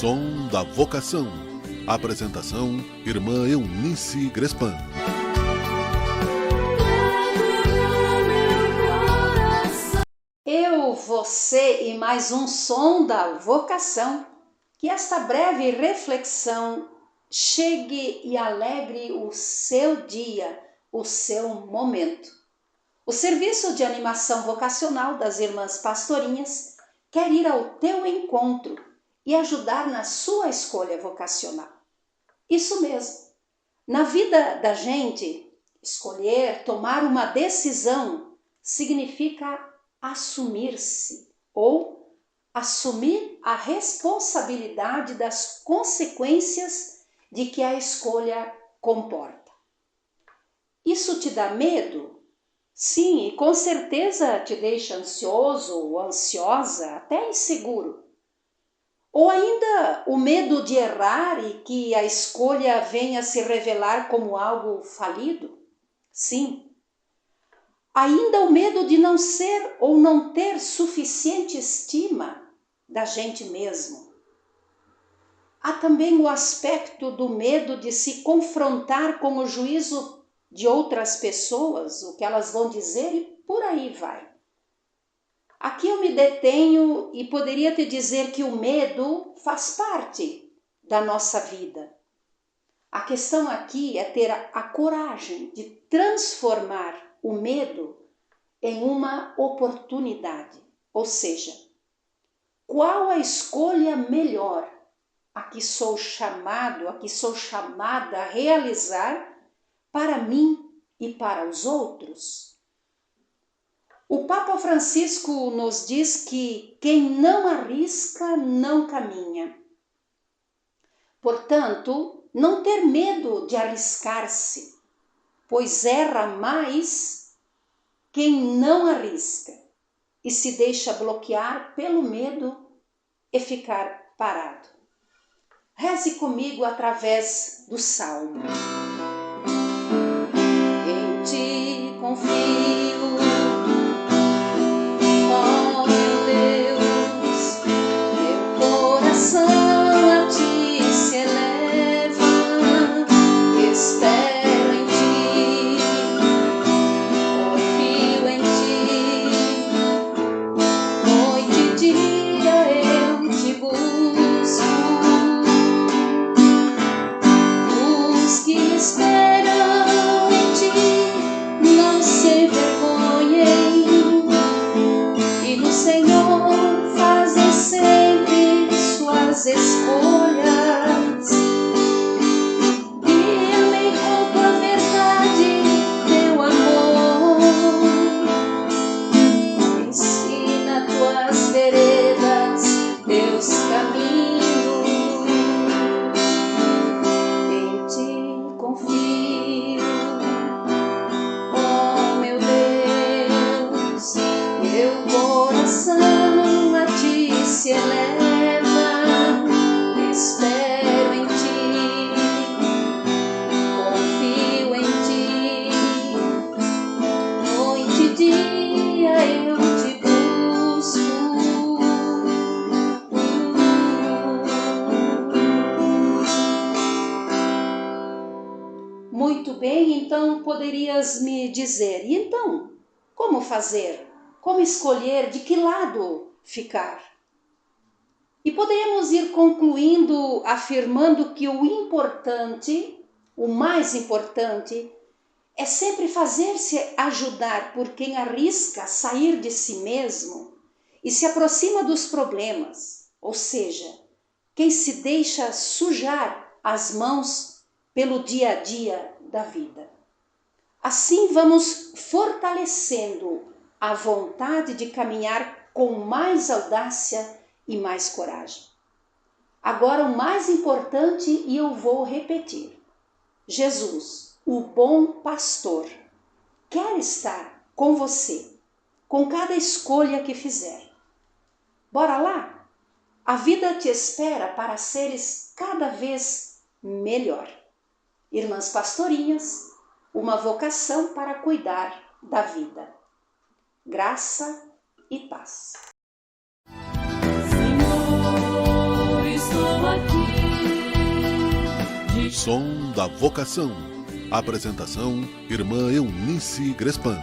Som da Vocação. Apresentação: Irmã Eunice Grespan. Eu, você e mais um Som da Vocação. Que esta breve reflexão chegue e alegre o seu dia, o seu momento. O Serviço de Animação Vocacional das Irmãs Pastorinhas quer ir ao teu encontro e ajudar na sua escolha vocacional. Isso mesmo. Na vida da gente, escolher, tomar uma decisão significa assumir-se ou assumir a responsabilidade das consequências de que a escolha comporta. Isso te dá medo? Sim, e com certeza te deixa ansioso ou ansiosa, até inseguro. Ou ainda o medo de errar e que a escolha venha se revelar como algo falido? Sim. Ainda o medo de não ser ou não ter suficiente estima da gente mesmo. Há também o aspecto do medo de se confrontar com o juízo de outras pessoas, o que elas vão dizer, e por aí vai. Aqui eu me detenho e poderia te dizer que o medo faz parte da nossa vida. A questão aqui é ter a coragem de transformar o medo em uma oportunidade. Ou seja, qual a escolha melhor a que sou chamado, a que sou chamada a realizar para mim e para os outros? O Papa Francisco nos diz que quem não arrisca não caminha. Portanto, não ter medo de arriscar-se, pois erra mais quem não arrisca e se deixa bloquear pelo medo e ficar parado. Reze comigo através do Salmo. Em ti confio. Escolhas, guia-me com tua verdade, teu amor, ensina tuas veredas, teus caminhos, em ti confio, oh meu Deus, meu coração a ti se eleva. Espero em ti, confio em ti, noite e dia eu te busco. Muito bem, então poderias me dizer, e então, como fazer? Como escolher? De que lado ficar? E poderíamos ir concluindo afirmando que o importante, o mais importante, é sempre fazer-se ajudar por quem arrisca sair de si mesmo e se aproxima dos problemas, ou seja, quem se deixa sujar as mãos pelo dia a dia da vida. Assim vamos fortalecendo a vontade de caminhar com mais audácia e mais coragem. Agora o mais importante, e eu vou repetir: Jesus, o bom pastor, quer estar com você, com cada escolha que fizer. Bora lá? A vida te espera para seres cada vez melhor. Irmãs Pastorinhas, uma vocação para cuidar da vida. Graça e paz. Estou Som da Vocação. Apresentação: Irmã Eunice Grespan.